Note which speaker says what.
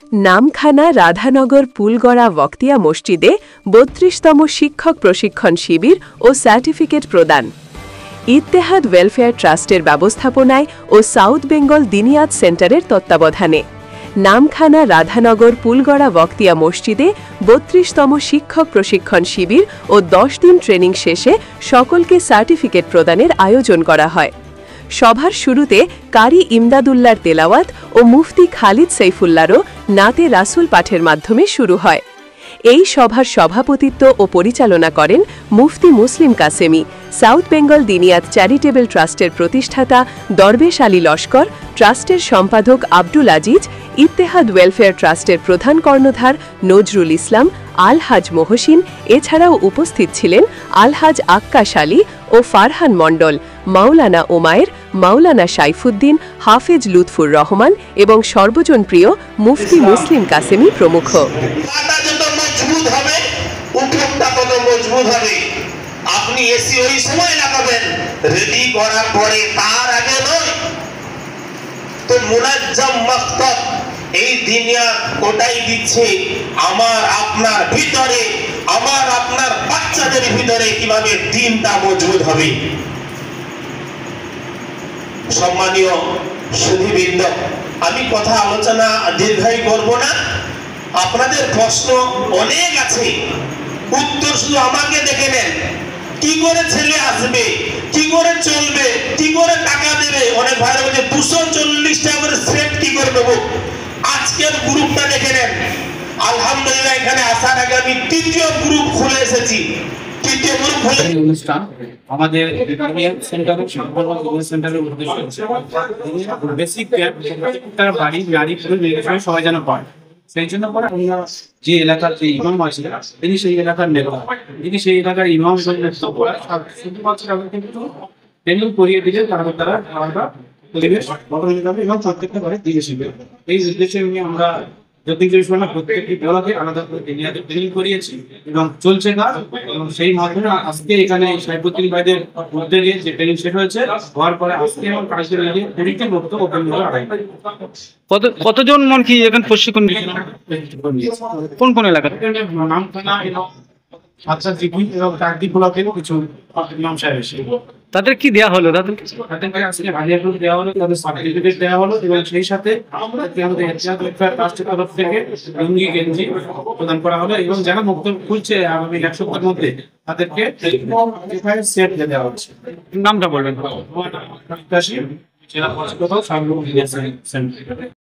Speaker 1: নামখানা রাধানগর পুলগড়া বক্তিয়া মসজিদে ৩২তম শিক্ষক প্রশিক্ষণ শিবির ও সার্টিফিকেট প্রদান। ইত্তেহাদ ওয়েলফেয়ার ট্রাস্টের ব্যবস্থাপনায় ও সাউথ বেঙ্গল দিনিয়াত সেন্টারের তত্ত্বাবধানে নামখানা রাধানগর পুলগড়া বক্তিয়া মসজিদে ৩২তম শিক্ষক প্রশিক্ষণ শিবির ও ১০ দিন ট্রেনিং শেষে সকলকে সার্টিফিকেট প্রদানের আয়োজন করা হয়। সভার শুরুতে কারি ইমদাদুল্লাহর তেলাওয়াত ও মুফতি খালিদ সাইফুল্লাহরও নাতে রাসুল পাঠের মাধ্যমে শুরু হয়। এই সভার সভাপতিত্ব ও পরিচালনা করেন মুফতি মুসলিম কাসেমি, সাউথ বেঙ্গল দিনিয়াত চ্যারিটেবল ট্রাস্টের প্রতিষ্ঠাতা দরবেশ আলী লস্কর, ট্রাস্টের সম্পাদক আব্দুল আজিজ, ইত্তেহাদ ওয়েলফেয়ার ট্রাস্টের প্রধান কর্ণধার নজরুল ইসলাম, আলহাজ মহসিন। এছাড়াও উপস্থিত ছিলেন আলহাজ আক্কাশ আলী ও ফারহান মণ্ডল, মাওলানা ওমায়ের, মাওলানা সাইফুদ্দিন, হাফেজ লুৎফুর রহমান এবং সর্বজনপ্রিয় মুফতি মুসলিম কাসেমি প্রমুখ।
Speaker 2: আপনি এসি ওই সময় লাগাবেন, রেডি করার পরে তার আগে নয়। তো মুনাজ্জাম মাকতাব এই দুনিয়া কোটাই দিচ্ছে আমার আপনার ভিতরে, আমার আপনার বাচ্চাদের ভিতরে কিভাবে দিনটা মজবুত হবে। সম্মানীয় সুধীবৃন্দ, আমি কথা আলোচনা দীর্ঘায়ী করব না। আপনাদের প্রশ্ন অনেক আছে, উত্তর শুধু আমাকে দেখে নেন। কি করে ছেলে আসবে, কি করে চলবে, কি করে টাকা দেবে। অনেক ভাইরা বলছে 240 টাকা করে সেট কি করে দেবো। আজকের গ্রুপটা দেখে নেন। আলহামদুলিল্লাহ এখানে আসার আগে আমি তৃতীয় গ্রুপ খুলে এসেছি। তৃতীয় গ্রুপ খুলে
Speaker 3: অনুষ্ঠান আমাদের সেন্টারের উদ্দেশ্য বেসিক তার বাড়ি গাড়ি পুরো সবাই যেন পায়। সেই জন্য পরে আমরা যে এলাকার যে ইমাম আছে তিনি সেই এলাকার নেতা, তিনি সেই এলাকার ইমাম শুধুমাত্র কিন্তু ট্রেনিং করিয়ে দিলে তারা আমরা পরিবেশ গঠন হবে এবং প্রত্যেকটা ঘরে দিয়ে শিখবে। এই উদ্দেশ্যে আমরা প্রত্যেকটি ব্লকে আলাদা করে ট্রেনিং করিয়েছি এবং চলছে কাজ। এবং সেই মাধ্যমে আজকে এখানে সাইফুদ্দিন ভাইদের উদ্যোগে যে ট্রেনিং শেষ হয়েছে, হওয়ার পরে আজকে এবং কালকের আগে ট্রেনিংটি মুক্ত ওপেন হওয়ার আগে
Speaker 4: কতজন মন কি এখানে প্রশিক্ষণ কোন কোন এলাকা?
Speaker 3: নামখানা এবং আচ্ছা জীবন এবং চারটি ব্লকের কিছু ইমাম সাহেব এসে
Speaker 4: তাদের কি দেওয়া হলো?
Speaker 3: তাদেরকে আজকে হাজিরা গ্রুপ দেওয়া হলো, তাদের সার্টিফিকেট দেওয়া হলো এবং সেই সাথে আমাদের ট্রাস্টের তরফ থেকে লুঙ্গি গেঞ্জি প্রদান করা হলো এবং যারা মুক্ত খুলছে আগামী 1 সপ্তাহের মধ্যে তাদেরকে সেট দেওয়া হচ্ছে।
Speaker 4: নামটা বলবেন।
Speaker 3: জেলা পরিষদ